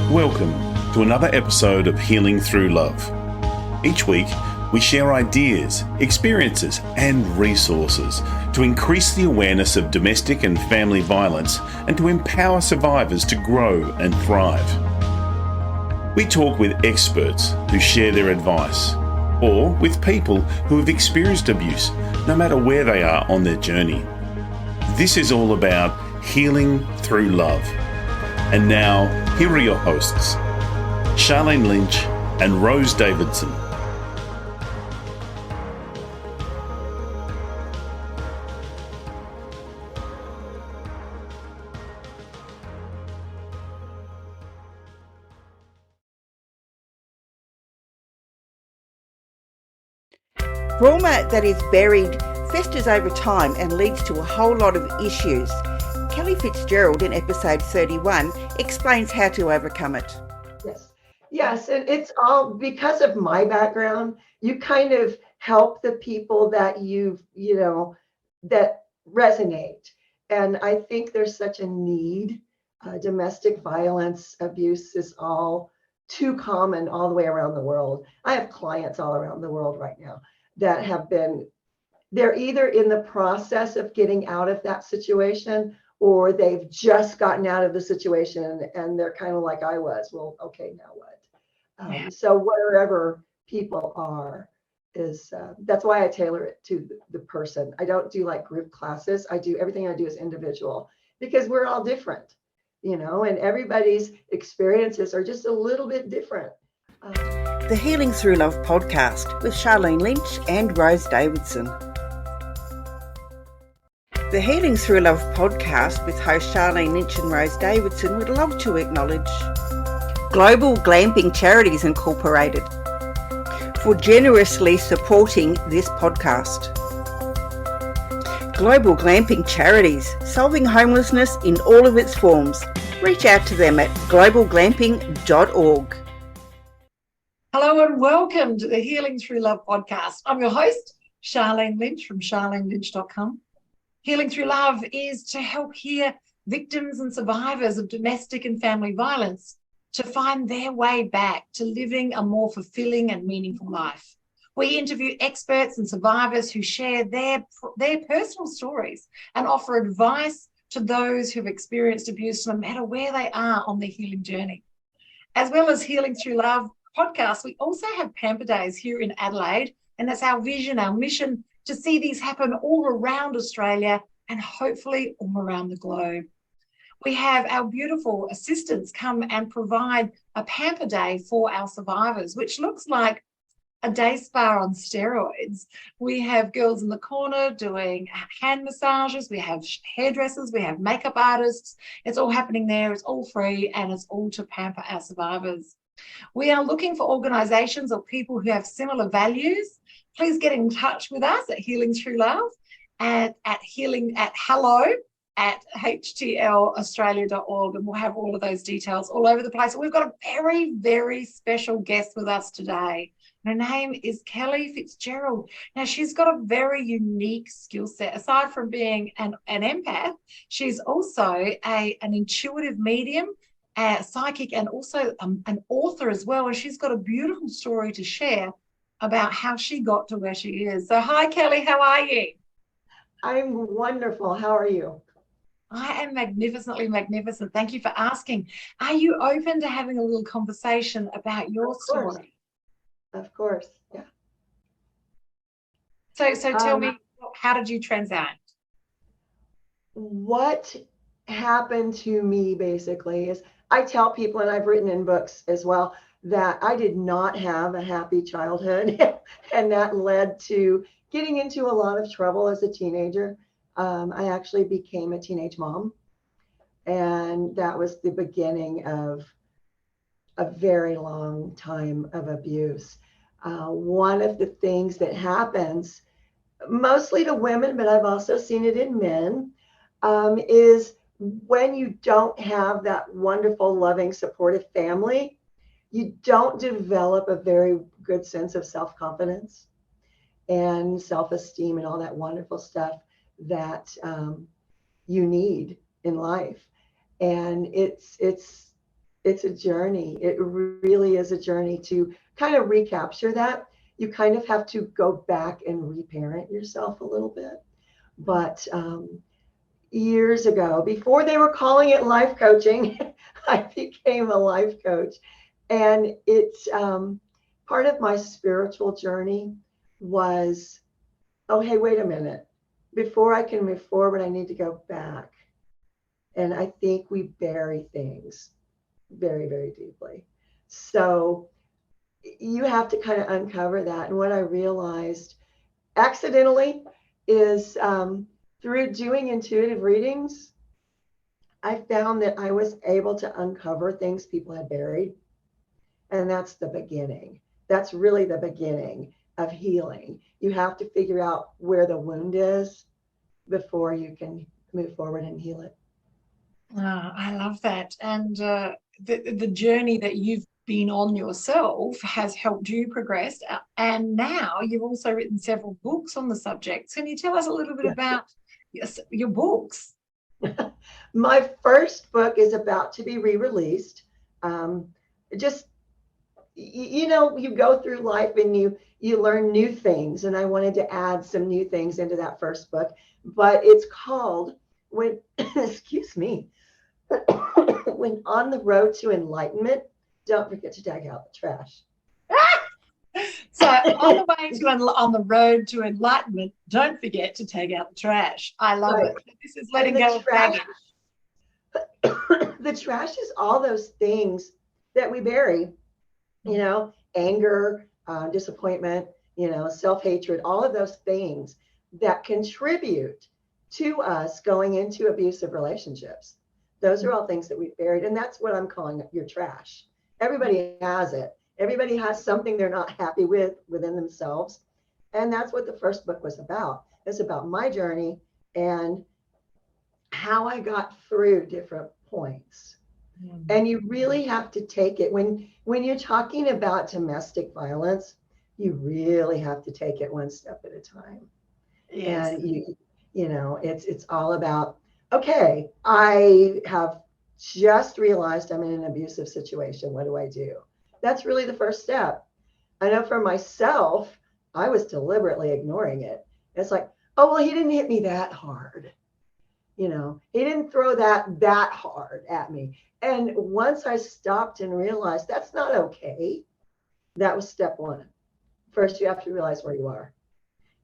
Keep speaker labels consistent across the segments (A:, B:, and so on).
A: Welcome to another episode of Healing Through Love. Each week, we share ideas, experiences, and resources to increase the awareness of domestic and family violence and to empower survivors to grow and thrive. We talk with experts who share their advice, or with people who have experienced abuse, no matter where they are on their journey. This is all about healing through love. And now, here are your hosts, Sharlene Lynch and Rose Davidson.
B: Trauma that is buried festers over time and leads to a whole lot of issues. Kellie Fitzgerald in episode 31 explains how to overcome it.
C: Yes, and it's all because of my background. You kind of help the people that that resonate. And I think there's such a need. Domestic violence abuse is all too common all the way around the world. I have clients all around the world right now that they're either in the process of getting out of that situation, or they've just gotten out of the situation and they're kind of like I was. Well, okay, now what? So wherever people are is, that's why I tailor it to the person. I don't do like group classes. Everything I do is individual, because we're all different, and everybody's experiences are just a little bit different.
B: The Healing Through Love podcast with Sharlene Lynch and Rose Davidson. The Healing Through Love podcast with host Sharlene Lynch and Rose Davidson would love to acknowledge Global Glamping Charities Incorporated for generously supporting this podcast. Global Glamping Charities, solving homelessness in all of its forms. Reach out to them at globalglamping.org.
D: Hello and welcome to the Healing Through Love podcast. I'm your host, Sharlene Lynch from sharlenelynch.com. Healing Through Love is to help heal victims and survivors of domestic and family violence to find their way back to living a more fulfilling and meaningful life. We interview experts and survivors who share their personal stories and offer advice to those who've experienced abuse, no matter where they are on their healing journey. As well as Healing Through Love podcast, we also have Pamper Days here in Adelaide, and that's our vision, our mission, to see these happen all around Australia and hopefully all around the globe. We have our beautiful assistants come and provide a pamper day for our survivors, which looks like a day spa on steroids. We have girls in the corner doing hand massages. We have hairdressers. We have makeup artists. It's all happening there. It's all free, and it's all to pamper our survivors. We are looking for organisations or people who have similar values. Please get in touch with us at Healing Through Love and at hello@htlaustralia.org, and we'll have all of those details all over the place. We've got a very, very special guest with us today. Her name is Kellie Fitzgerald. Now, she's got a very unique skill set. Aside from being an empath, she's also an intuitive medium, a psychic, and also an author as well. And she's got a beautiful story to share about how she got to where she is. So hi, Kellie, how are you?
C: I'm wonderful. How are you?
D: I am magnificently magnificent. Thank you for asking. Are you open to having a little conversation about your story?
C: Of course, yeah.
D: So tell me, how did you transact?
C: What happened to me basically is, I tell people, and I've written in books as well, that I did not have a happy childhood, and that led to getting into a lot of trouble as a teenager. I actually became a teenage mom, and that was the beginning of a very long time of abuse. One of the things that happens mostly to women, but I've also seen it in men, is when you don't have that wonderful, loving, supportive family, you don't develop a very good sense of self-confidence and self-esteem and all that wonderful stuff that you need in life. And it's it's a journey. It really is a journey to kind of recapture that. You kind of have to go back and reparent yourself a little bit. But years ago, before they were calling it life coaching, I became a life coach. And it's part of my spiritual journey was, oh, hey, wait a minute. Before I can move forward, I need to go back. And I think we bury things very, very deeply. So you have to kind of uncover that. And what I realized accidentally is through doing intuitive readings, I found that I was able to uncover things people had buried. And that's the beginning. That's really the beginning of healing. You have to figure out where the wound is before you can move forward and heal it.
D: I love that. And the journey that you've been on yourself has helped you progress. And now you've also written several books on the subject. Can you tell us a little bit about your books?
C: My first book is about to be re-released. Just, you know, you go through life and you learn new things. And I wanted to add some new things into that first book. But it's called When, excuse me, When on the Road to Enlightenment, Don't Forget to Take Out the Trash.
D: So on the road to enlightenment, don't forget to take out the trash. I love it. This is letting go of baggage.
C: The trash is all those things that we bury, you know, anger, disappointment, you know, self-hatred, all of those things that contribute to us going into abusive relationships. Those are all things that we've buried. And that's what I'm calling your trash. Everybody has it. Everybody has something they're not happy with within themselves. And that's what the first book was about. It's about my journey and how I got through different points. And you really have to take it when you're talking about domestic violence, you really have to take it one step at a time. Yes. And you know, it's all about, okay, I have just realized I'm in an abusive situation. What do I do? That's really the first step. I know for myself, I was deliberately ignoring it. It's like, oh, well, he didn't hit me that hard. You know, he didn't throw that hard at me. And once I stopped and realized that's not okay, that was step one. First, you have to realize where you are.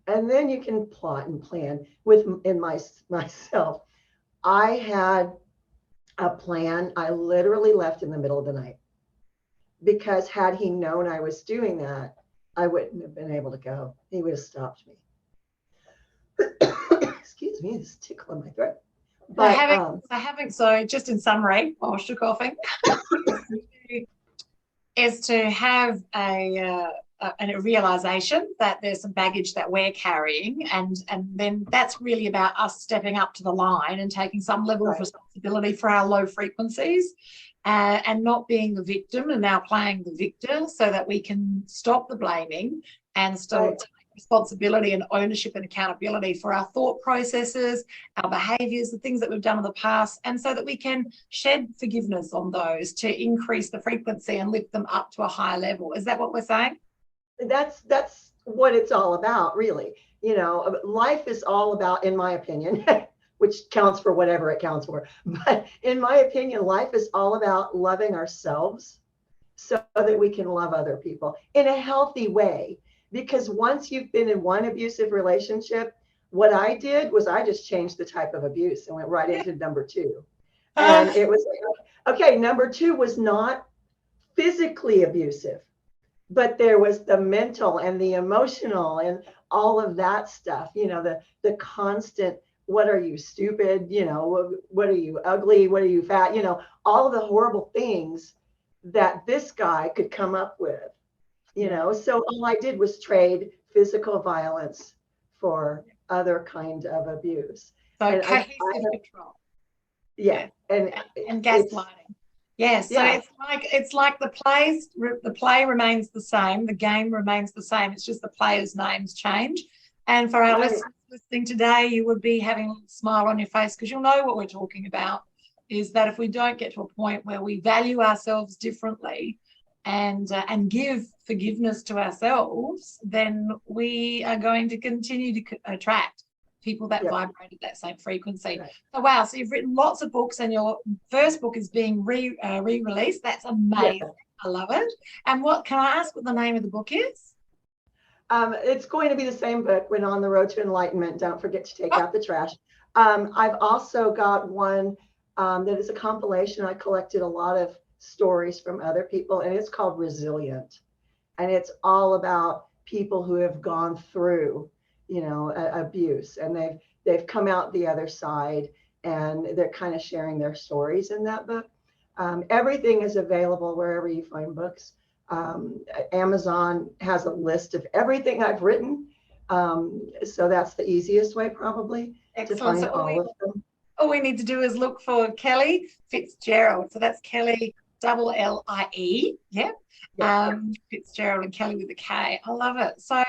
C: And then you can plot and plan myself. I had a plan. I literally left in the middle of the night because had he known I was doing that, I wouldn't have been able to go. He would have stopped me. Excuse me, this tickle in my throat. But
D: so just in summary, whilst you're coughing, is to have a realization that there's some baggage that we're carrying, and then that's really about us stepping up to the line and taking some level of responsibility for our low frequencies, and not being the victim and now playing the victor, so that we can stop the blaming and still take responsibility and ownership and accountability for our thought processes, our behaviors, the things that we've done in the past, and so that we can shed forgiveness on those to increase the frequency and lift them up to a higher level. Is that what we're saying?
C: That's what it's all about, really. You know, life is all about, in my opinion, which counts for whatever it counts for, but in my opinion, life is all about loving ourselves so that we can love other people in a healthy way. Because once you've been in one abusive relationship, what I did was I just changed the type of abuse and went right into number two. And it was like, okay, number two was not physically abusive, but there was the mental and the emotional and all of that stuff, you know, the constant, what are you, stupid? You know, what are you, ugly? What are you, fat? You know, all of the horrible things that this guy could come up with, you know. So all I did was trade physical violence for other kind of abuse.
D: So cohesive control.
C: Yeah. And
D: gaslighting. Yes. Yeah, so it's like the play remains the same, the game remains the same. It's just the players' names change. And for our listeners listening today, you would be having a smile on your face because you'll know what we're talking about. is that if we don't get to a point where we value ourselves differently and give forgiveness to ourselves, then we are going to continue to attract people that vibrate at that same frequency.
C: Right.
D: So wow, so you've written lots of books, and your first book is being re-released. That's amazing.
C: Yeah.
D: I love it. And what can I ask what the name of the book is?
C: It's going to be the same book, When on the Road to Enlightenment. Don't forget to take out the trash. I've also got one that is a compilation. I collected a lot of stories from other people, and it's called Resilient. And it's all about people who have gone through, abuse, and they've come out the other side, and they're kind of sharing their stories in that book. Everything is available wherever you find books. Amazon has a list of everything I've written. So that's the easiest way probably to find all of them.
D: All we need to do is look for Kellie Fitzgerald. So that's Kellie, Lie. Yeah. Fitzgerald, and Kellie with a K. I love it. So,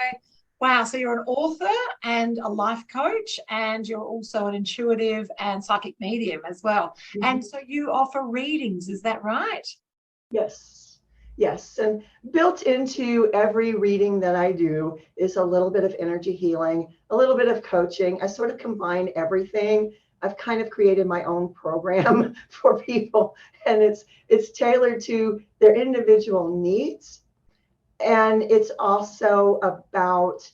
D: wow. So you're an author and a life coach, and you're also an intuitive and psychic medium as well. Mm-hmm. And so you offer readings. Is that right?
C: Yes. And built into every reading that I do is a little bit of energy healing, a little bit of coaching. I sort of combine everything. I've kind of created my own program for people, and it's tailored to their individual needs. And it's also about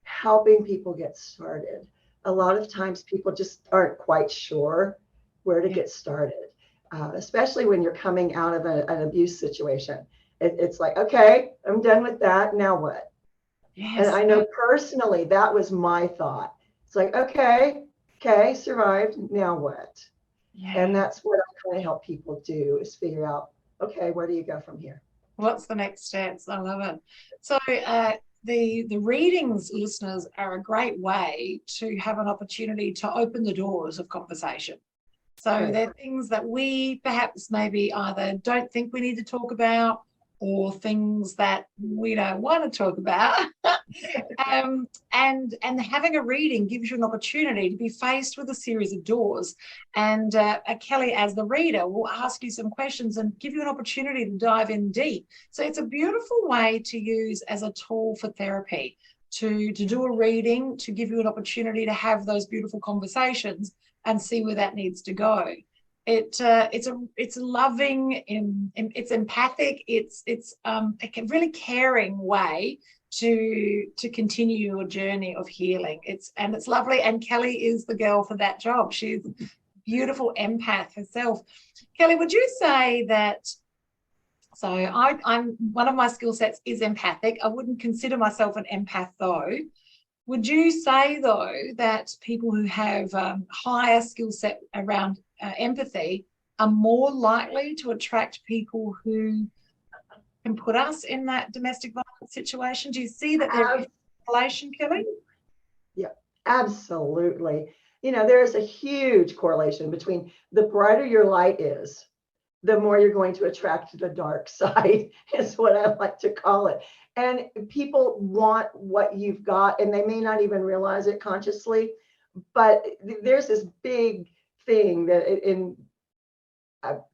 C: helping people get started. A lot of times people just aren't quite sure where to get started, especially when you're coming out of an abuse situation. It's like, okay, I'm done with that. Now what?
D: Yes.
C: And I know personally that was my thought. It's like, okay, survived. Now what?
D: Yeah.
C: And that's what I kind of help people do, is figure out, okay, where do you go from here?
D: What's the next steps? I love it. So the readings, listeners, are a great way to have an opportunity to open the doors of conversation. So they're things that we perhaps maybe either don't think we need to talk about, or things that we don't want to talk about. And having a reading gives you an opportunity to be faced with a series of doors. And Kellie, as the reader, will ask you some questions and give you an opportunity to dive in deep. So it's a beautiful way to use as a tool for therapy, to do a reading, to give you an opportunity to have those beautiful conversations and see where that needs to go. It's loving, it's empathic, it's a really caring way to continue your journey of healing. It's lovely, and Kellie is the girl for that job. She's a beautiful empath herself. Kellie, would you say that? So I'm one of my skill sets is empathic. I wouldn't consider myself an empath though. Would you say though that people who have higher skill set around empathy are more likely to attract people who can put us in that domestic violence situation? Do you see that there is a correlation, Kellie?
C: Yeah, absolutely. There is a huge correlation between the brighter your light is, the more you're going to attract the dark side, is what I like to call it. And people want what you've got, and they may not even realize it consciously, but there's this big thing that in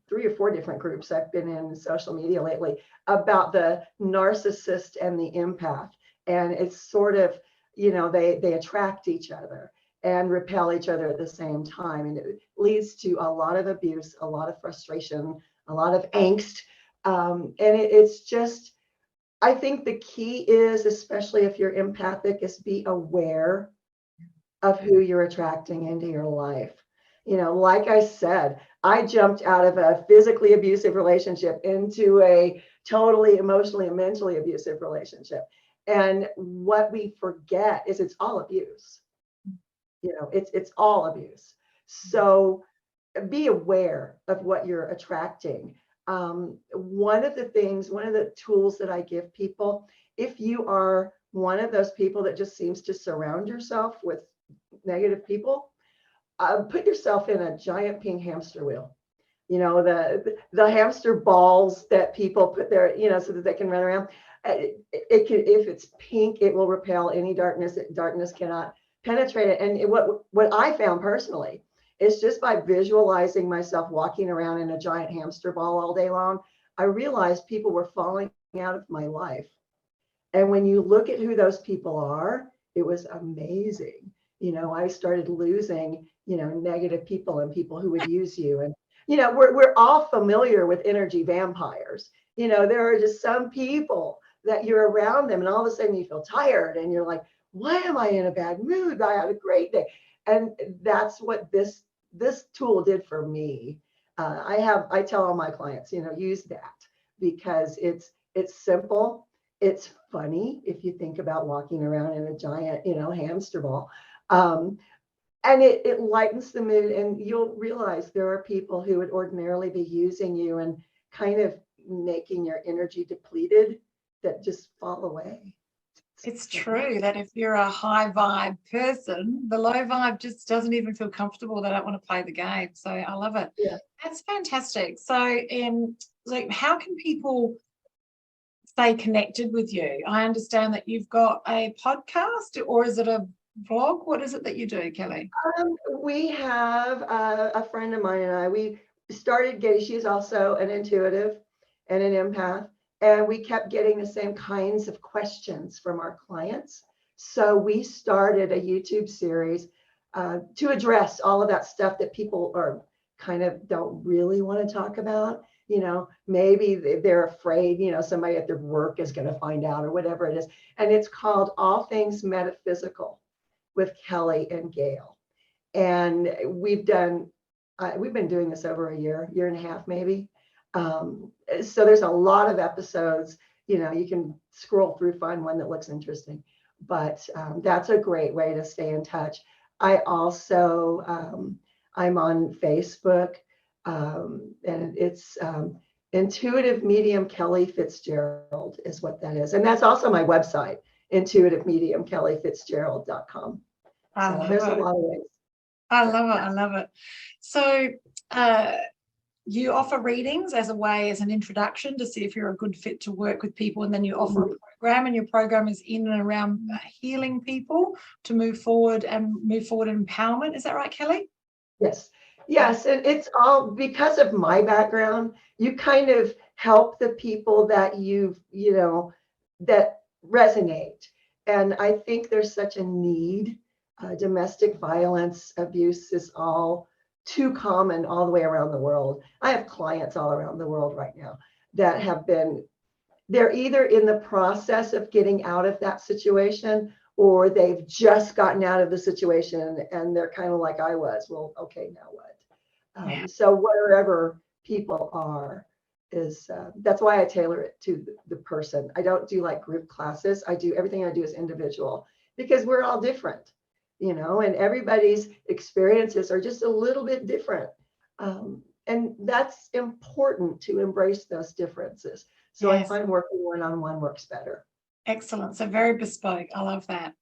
C: 3 or 4 different groups I've been in social media lately about the narcissist and the empath. And it's sort of, they attract each other and repel each other at the same time. And it leads to a lot of abuse, a lot of frustration, a lot of angst. And it's just, I think the key is, especially if you're empathic, is be aware of who you're attracting into your life. Like I said, I jumped out of a physically abusive relationship into a totally emotionally and mentally abusive relationship. And what we forget is it's all abuse. It's all abuse. So be aware of what you're attracting. One of the tools that I give people, if you are one of those people that just seems to surround yourself with negative people, put yourself in a giant pink hamster wheel. The hamster balls that people put there, so that they can run around. It can, if it's pink, it will repel any darkness. Darkness cannot penetrate it. And what I found personally it's just by visualizing myself walking around in a giant hamster ball all day long, I realized people were falling out of my life. And when you look at who those people are, it was amazing. I started losing, negative people and people who would use you. And, we're all familiar with energy vampires. There are just some people that you're around them and all of a sudden you feel tired and you're like, why am I in a bad mood? I had a great day. And that's what this tool did for me. I tell all my clients, use that, because it's simple. It's funny if you think about walking around in a giant, hamster ball. And it lightens the mood, and you'll realize there are people who would ordinarily be using you and kind of making your energy depleted that just fall away.
D: It's true that if you're a high vibe person, the low vibe just doesn't even feel comfortable. They don't want to play the game. So I love it.
C: Yeah.
D: That's fantastic. So, how can people stay connected with you? I understand that you've got a podcast, or is it a blog? What is it that you do, Kellie?
C: We have a friend of mine and I, we started getting, she's also an intuitive and an empath. And we kept getting the same kinds of questions from our clients. So we started a YouTube series to address all of that stuff that people are kind of don't really want to talk about. Maybe they're afraid, somebody at their work is going to find out or whatever it is. And it's called All Things Metaphysical with Kellie and Gail. And we've been doing this over a year and a half, maybe. So there's a lot of episodes, you can scroll through, find one that looks interesting, but that's a great way to stay in touch. I also, I'm on Facebook, and it's Intuitive Medium Kellie Fitzgerald is what that is. And that's also my website, intuitivemediumkellyfitzgerald.com. So there's a lot of ways.
D: I love it. I love it. So, you offer readings as an introduction to see if you're a good fit to work with people, and then you offer a program, and your program is in and around healing people to move forward in empowerment. Is that right, Kellie?
C: Yes, and it's all because of my background. You kind of help the people that that resonate, and I think there's such a need. Domestic violence, abuse is all too common all the way around the world. I have clients all around the world right now that they're either in the process of getting out of that situation, or they've just gotten out of the situation and they're kind of like I was. Well, okay, now what? So wherever people are is, that's why I tailor it to the person. I don't do like group classes. Everything I do is individual, because we're all different. And everybody's experiences are just a little bit different. And that's important to embrace those differences. So yes. I find working one-on-one works better.
D: Excellent. So very bespoke. I love that.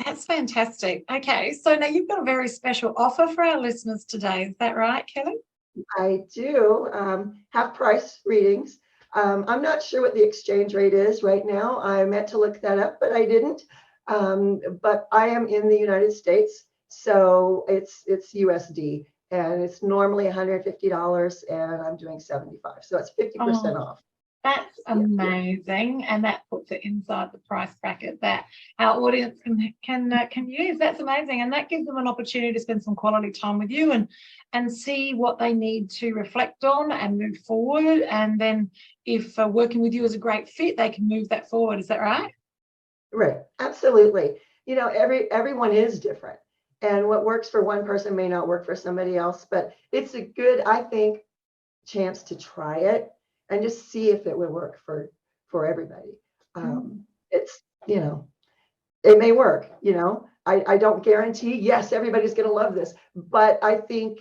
D: That's fantastic. Okay. So now you've got a very special offer for our listeners today. Is that right, Kellie?
C: I do have price readings. I'm not sure what the exchange rate is right now. I meant to look that up, but I didn't. But I am in the United States, so it's USD, and it's normally $150, and I'm doing $75, so it's 50% off.
D: That's amazing, and that puts it inside the price bracket that our audience can use. That's amazing, and that gives them an opportunity to spend some quality time with you and see what they need to reflect on and move forward. And then, if working with you is a great fit, they can move that forward. Is that right?
C: Right. Absolutely. Everyone is different, and what works for one person may not work for somebody else, but it's a good, I think, chance to try it and just see if it would work for everybody. It's, it may work, I don't guarantee, yes, everybody's going to love this, but I think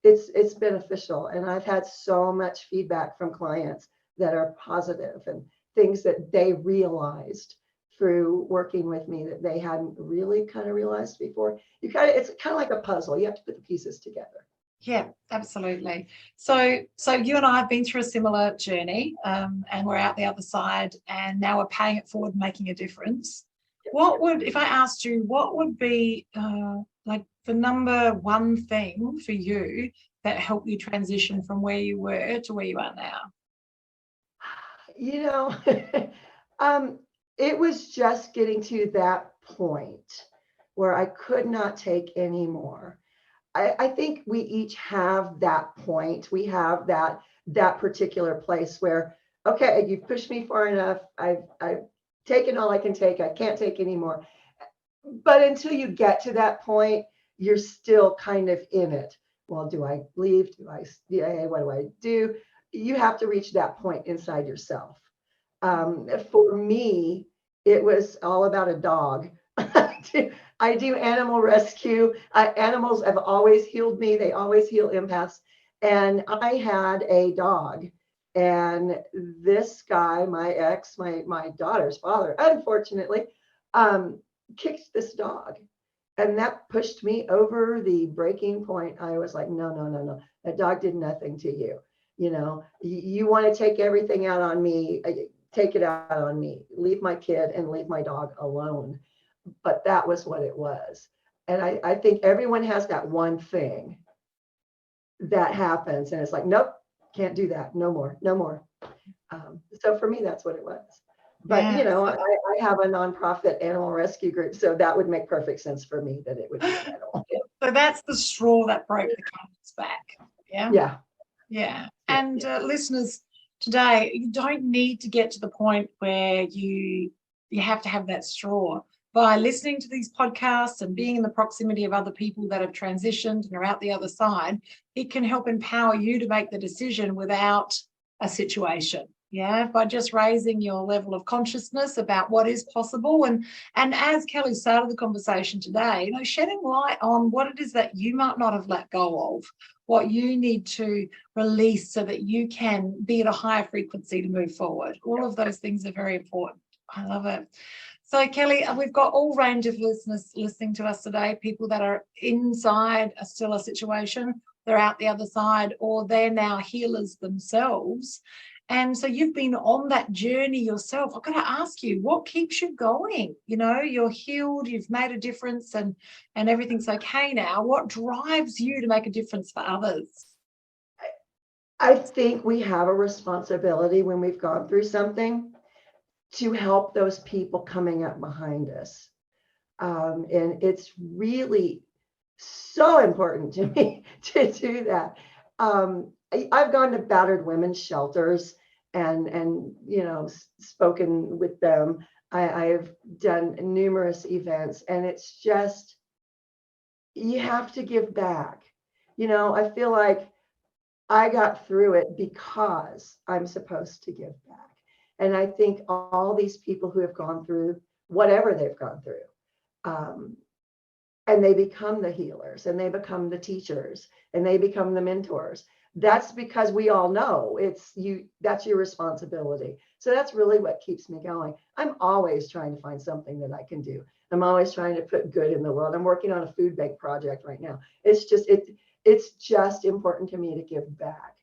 C: it's beneficial. And I've had so much feedback from clients that are positive and things that they realized through working with me that they hadn't really kind of realized before. It's kind of like a puzzle. You have to put the pieces together.
D: Yeah, absolutely. So you and I have been through a similar journey, and we're out the other side, and now we're paying it forward, making a difference. If I asked you, what would be like the number one thing for you that helped you transition from where you were to where you are now?
C: You know, it was just getting to that point where I could not take any more. I think we each have that point. We have that particular place where, okay, you've pushed me far enough. I've taken all I can take. I can't take any more. But until you get to that point, you're still kind of in it. Well, do I leave? Yeah, what do I do? You have to reach that point inside yourself. For me, it was all about a dog. I do animal rescue. Animals have always healed me. They always heal empaths. And I had a dog. And this guy, my ex, my daughter's father, unfortunately, kicked this dog. And that pushed me over the breaking point. I was like, no. That dog did nothing to you. You know, you want to take everything out on me. Take it out on me. Leave my kid and leave my dog alone. But that was what it was. And I think everyone has that one thing that happens. And it's like, nope, can't do that. No more. So for me, that's what it was. But,
D: Yeah.
C: you know, I have a nonprofit animal rescue group. So that would make perfect sense for me that it would be an animal.
D: So that's the straw that broke the camel's back. Yeah.
C: Yeah.
D: Yeah. And listeners, today, you don't need to get to the point where you have to have that straw. By listening to these podcasts and being in the proximity of other people that have transitioned and are out the other side, it can help empower you to make the decision without a situation. Yeah, by just raising your level of consciousness about what is possible. And as Kellie started the conversation today, you know, shedding light on what it is that you might not have let go of, what you need to release so that you can be at a higher frequency to move forward. All of those things are very important. I love it. So, Kellie, we've got all range of listeners listening to us today, people that are inside a still a situation, they're out the other side, or they're now healers themselves. And so you've been on that journey yourself. I've got to ask you, what keeps you going? You know, you're healed, you've made a difference, and everything's okay now. What drives you to make a difference for others?
C: I think we have a responsibility when we've gone through something to help those people coming up behind us. And it's really so important to me to do that. I've gone to battered women's shelters and you know, spoken with them. I've done numerous events, and it's just, you have to give back. You know, I feel like I got through it because I'm supposed to give back. And I think all these people who have gone through whatever they've gone through, and they become the healers, and they become the teachers, and they become the mentors. That's because we all know that's your responsibility. So that's really what keeps me going. I'm always trying to find something that I can do. I'm always trying to put good in the world. I'm working on a food bank project right now. It's just important to me to give back.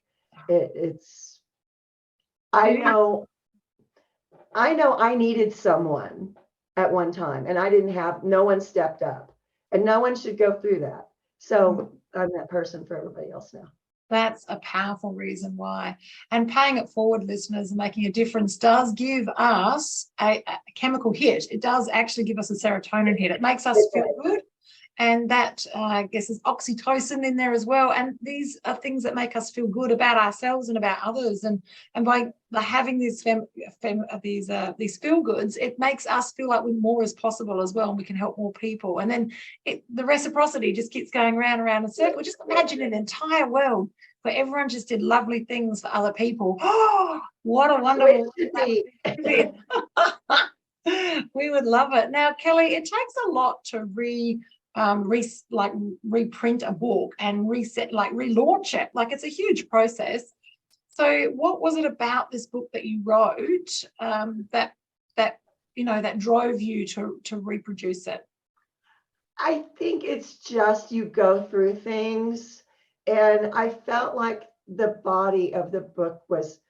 C: I know I needed someone at one time, and I didn't have, no one stepped up, and no one should go through that. So I'm that person for everybody else now.
D: That's a powerful reason why. And paying it forward, listeners, and making a difference does give us a chemical hit. It does actually give us a serotonin hit. It makes us feel good. And that, I guess, is oxytocin in there as well. And these are things that make us feel good about ourselves and about others. And by having these feel goods, it makes us feel like we're more as possible as well, and we can help more people. And then the reciprocity just keeps going round and round in a circle. Just imagine an entire world where everyone just did lovely things for other people. Oh, what a wonderful we would love it. Now, Kellie, it takes a lot to reprint a book and relaunch it. Like, it's a huge process. So what was it about this book that you wrote that drove you to reproduce it?
C: I think it's just, you go through things, and I felt like the body of the book was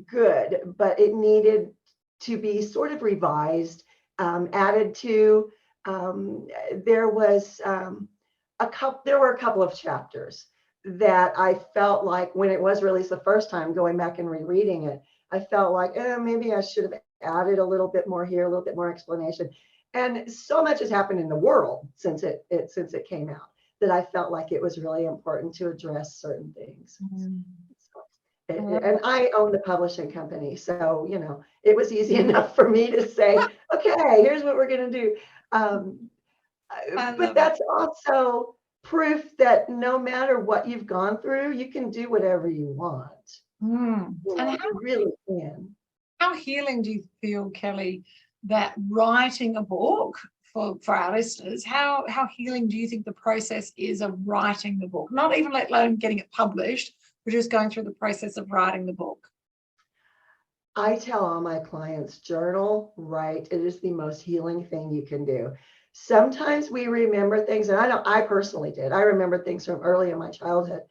C: good, but it needed to be sort of revised, added to. there was there were a couple of chapters that I felt like when it was released the first time, going back and rereading it, I felt like maybe I should have added a little bit more here, a little bit more explanation. And so much has happened in the world since it came out that I felt like it was really important to address certain things. And I own the publishing company, so it was easy enough for me to say, okay, here's what we're going to do. But that's also proof that no matter what you've gone through, you can do whatever you want.
D: And
C: you really can.
D: How healing do you feel, Kellie, that writing a book for our listeners, how healing do you think the process is of writing the book? Not even let alone getting it published, but just going through the process of writing the book.
C: I tell all my clients, journal, write. It is the most healing thing you can do. Sometimes we remember things, and I personally did. I remember things from early in my childhood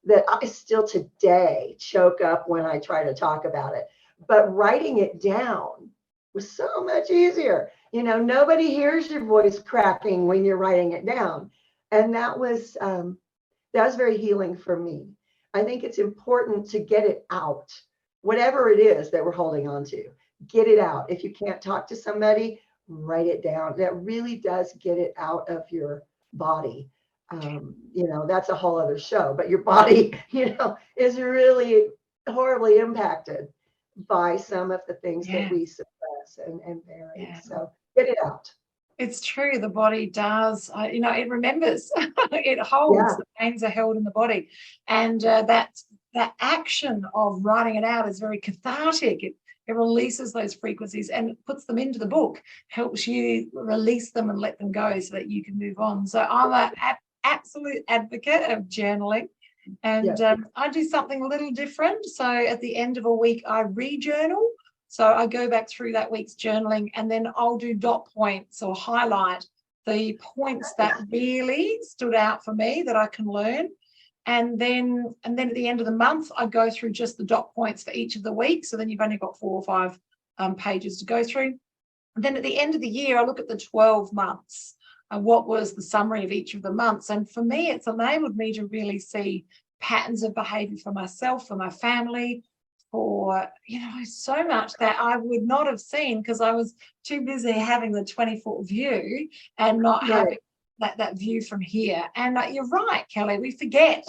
C: that I still today choke up when I try to talk about it. But writing it down was so much easier. Nobody hears your voice cracking when you're writing it down. And that was very healing for me. I think it's important to get it out, whatever it is that we're holding on to. Get it out. If you can't talk to somebody, write it down. That really does get it out of your body. That's a whole other show, but your body, is really horribly impacted by some of the things that we suppress and bury. So get it out.
D: It's true. The body does, it remembers, it holds, the pains are held in the body. And that action of writing it out is very cathartic. It releases those frequencies and puts them into the book, helps you release them and let them go so that you can move on. So I'm an absolute advocate of journaling. And I do something a little different. So at the end of a week, I re-journal. So I go back through that week's journaling, and then I'll do dot points or highlight the points that really stood out for me that I can learn. And then at the end of the month, I go through just the dot points for each of the weeks. So then you've only got 4 or 5 pages to go through. And then at the end of the year, I look at the 12 months. What was the summary of each of the months? And for me, it's enabled me to really see patterns of behavior for myself, for my family, for, so much that I would not have seen because I was too busy having the 20-foot view and not having that view from here. And you're right, Kellie, we forget.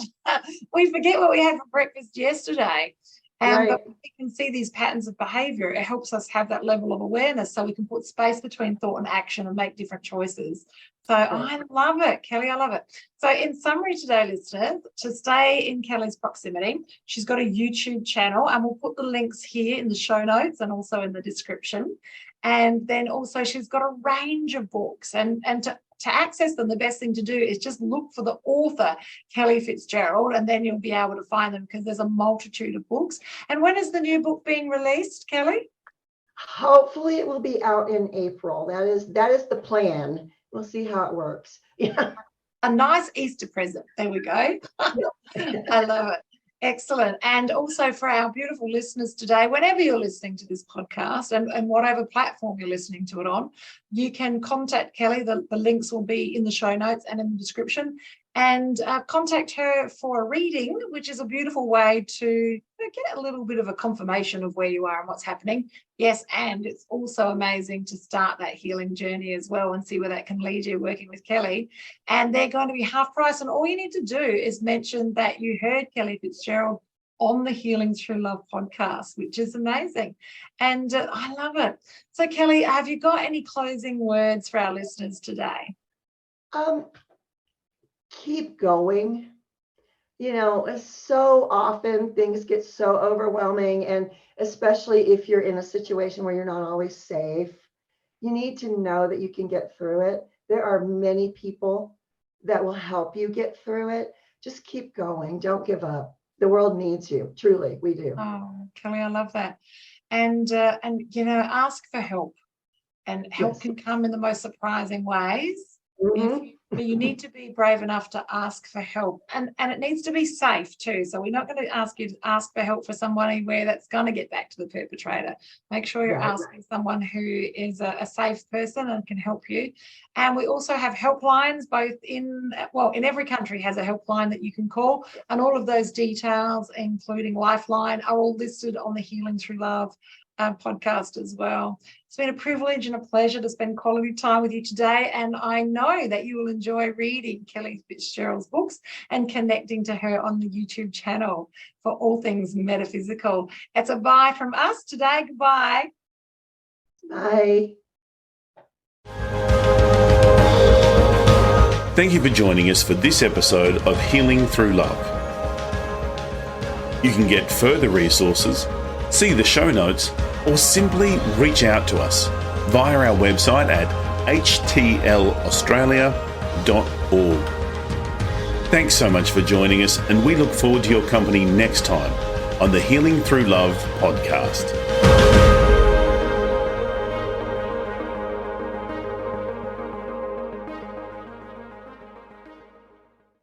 D: We forget what we had for breakfast yesterday. But we can see these patterns of behavior. It helps us have that level of awareness so we can put space between thought and action and make different choices. So I love it, Kellie. I love it. So in summary today, listeners, to stay in Kellie's proximity, she's got a YouTube channel, and we'll put the links here in the show notes and also in the description. And then also she's got a range of books, and to access them, the best thing to do is just look for the author, Kellie Fitzgerald, and then you'll be able to find them because there's a multitude of books. And when is the new book being released, Kellie?
C: Hopefully it will be out in April. That is the plan. We'll see how it works.
D: A nice Easter present. There we go. I love it. Excellent. And also for our beautiful listeners today, whenever you're listening to this podcast and whatever platform you're listening to it on, you can contact Kellie. The links will be in the show notes and in the description. And contact her for a reading, which is a beautiful way to get a little bit of a confirmation of where you are and what's happening. Yes, and it's also amazing to start that healing journey as well and see where that can lead you working with Kellie. And they're going to be half price. And all you need to do is mention that you heard Kellie Fitzgerald on the Healing Through Love podcast, which is amazing. And I love it. So, Kellie, have you got any closing words for our listeners today?
C: Keep going. So often things get so overwhelming, and especially if you're in a situation where you're not always safe, you need to know that you can get through it. There are many people that will help you get through it. Just keep going. Don't give up. The world needs you. Truly, we do.
D: Oh, Kellie, I love that. And ask for help. And help can come in the most surprising ways. If you But you need to be brave enough to ask for help. And it needs to be safe too. So we're not going to ask you to ask for help for someone where that's going to get back to the perpetrator. Make sure you're asking someone who is a safe person and can help you. And we also have helplines, both in every country has a helpline that you can call. And all of those details, including Lifeline, are all listed on the Healing Through Love podcast as well. It's been a privilege and a pleasure to spend quality time with you today, and I know that you will enjoy reading Kellie Fitzgerald's books and connecting to her on the YouTube channel for all things metaphysical. It's a bye from us today. Goodbye.
C: Bye.
A: Thank you for joining us for this episode of Healing Through Love. You can get further resources, see the show notes, or simply reach out to us via our website at htlaustralia.org. Thanks so much for joining us, and we look forward to your company next time on the Healing Through Love podcast.